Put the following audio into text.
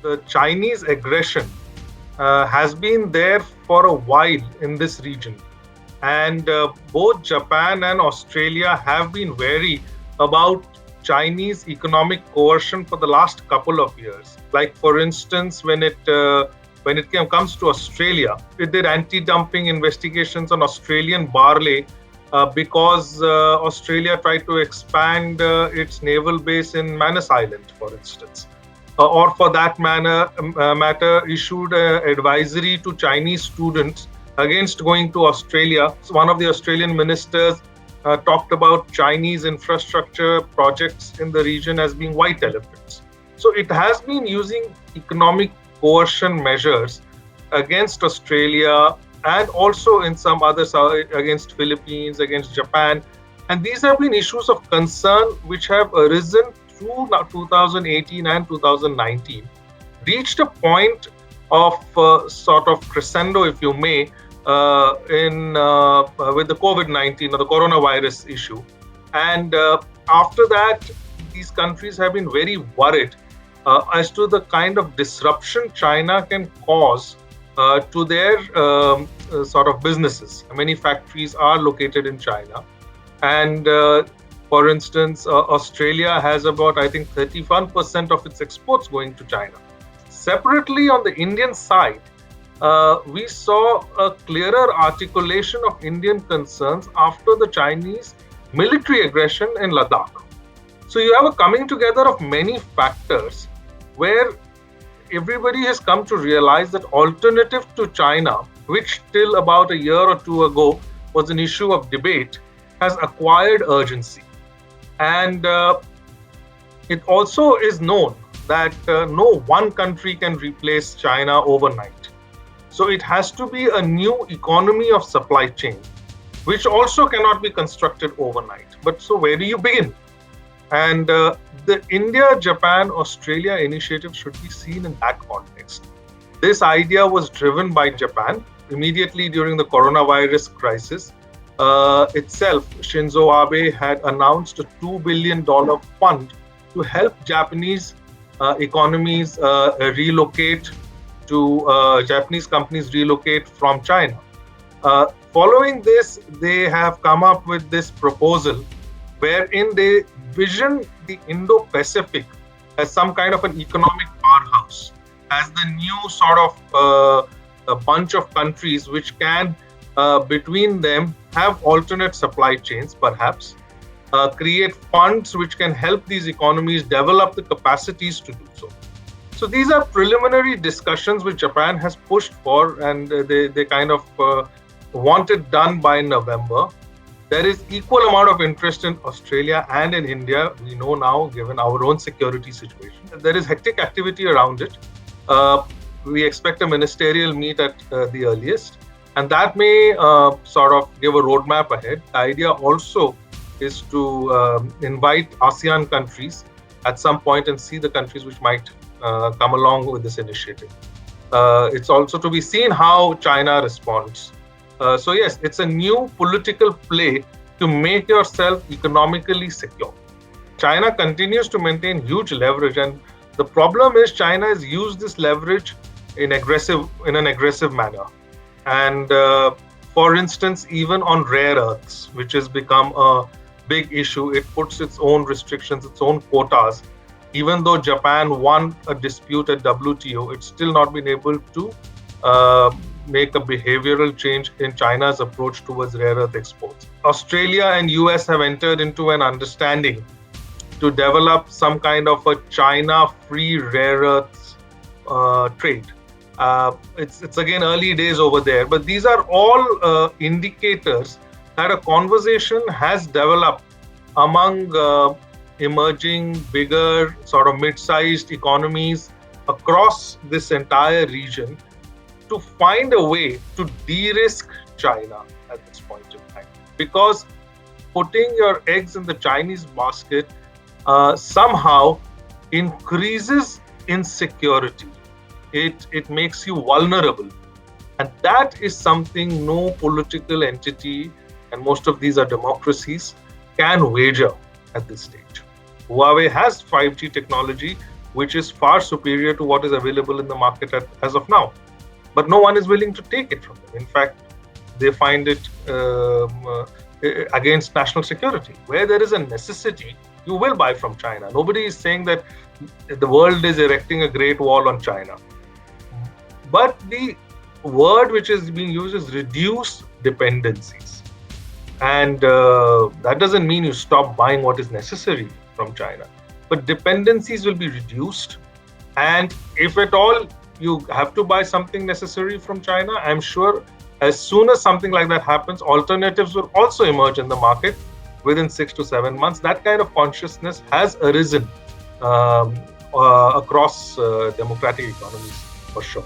the Chinese aggression has been there for a while in this region. And both Japan and Australia have been wary about Chinese economic coercion for the last couple of years. Like, for instance, when it comes to Australia, it did anti-dumping investigations on Australian barley because Australia tried to expand its naval base in Manus Island, for instance. Or for that matter, issued an advisory to Chinese students against going to Australia. So one of the Australian ministers talked about Chinese infrastructure projects in the region as being white elephants. So it has been using economic coercion measures against Australia and also in some others against Philippines, against Japan. And these have been issues of concern which have arisen through 2018 and 2019, reached a point of sort of crescendo, if you may, with the COVID-19 or the coronavirus issue. And after that, these countries have been very worried as to the kind of disruption China can cause to their sort of businesses. Many factories are located in China. And for instance, Australia has about, I think, 31% of its exports going to China. Separately, on the Indian side, we saw a clearer articulation of Indian concerns after the Chinese military aggression in Ladakh. So you have a coming together of many factors where everybody has come to realize that alternative to China, which till about a year or two ago was an issue of debate, has acquired urgency. And it also is known that no one country can replace China overnight. So it has to be a new economy of supply chain, which also cannot be constructed overnight. But so where do you begin? And the India-Japan-Australia initiative should be seen in that context. This idea was driven by Japan immediately during the coronavirus crisis. Itself, Shinzo Abe had announced a $2 billion fund to help Japanese economies relocate to Japanese companies relocate from China. Following this, they have come up with this proposal wherein they vision the Indo-Pacific as some kind of an economic powerhouse, as the new sort of a bunch of countries which can, between them, have alternate supply chains, perhaps, create funds which can help these economies develop the capacities to do so. So these are preliminary discussions which Japan has pushed for, and they kind of want it done by November. There is equal amount of interest in Australia and in India. We know now, given our own security situation, there is hectic activity around it. We expect a ministerial meet at the earliest, and that may sort of give a roadmap ahead. The idea also is to invite ASEAN countries at some point and see the countries which might come along with this initiative. It's also to be seen how China responds. So yes, it's a new political play to make yourself economically secure. China continues to maintain huge leverage, and the problem is China has used this leverage in an aggressive manner. And for instance, even on rare earths, which has become a big issue, it puts its own restrictions, its own quotas. Even though Japan won a dispute at WTO, it's still not been able to make a behavioral change in China's approach towards rare earth exports. Australia and US have entered into an understanding to develop some kind of a China-free rare earths trade. It's again early days over there, but these are all indicators that a conversation has developed among emerging, bigger, sort of mid-sized economies across this entire region to find a way to de-risk China at this point in time. Because putting your eggs in the Chinese basket somehow increases insecurity. It makes you vulnerable. And that is something no political entity, and most of these are democracies, can wager at this stage. Huawei has 5G technology, which is far superior to what is available in the market as of now. But no one is willing to take it from them. In fact, they find it against national security. Where there is a necessity, you will buy from China. Nobody is saying that the world is erecting a great wall on China. But the word which is being used is reduce dependencies. And that doesn't mean you stop buying what is necessary from China. But dependencies will be reduced. And if at all you have to buy something necessary from China, I'm sure as soon as something like that happens, alternatives will also emerge in the market within 6 to 7 months. That kind of consciousness has arisen across democratic economies, for sure.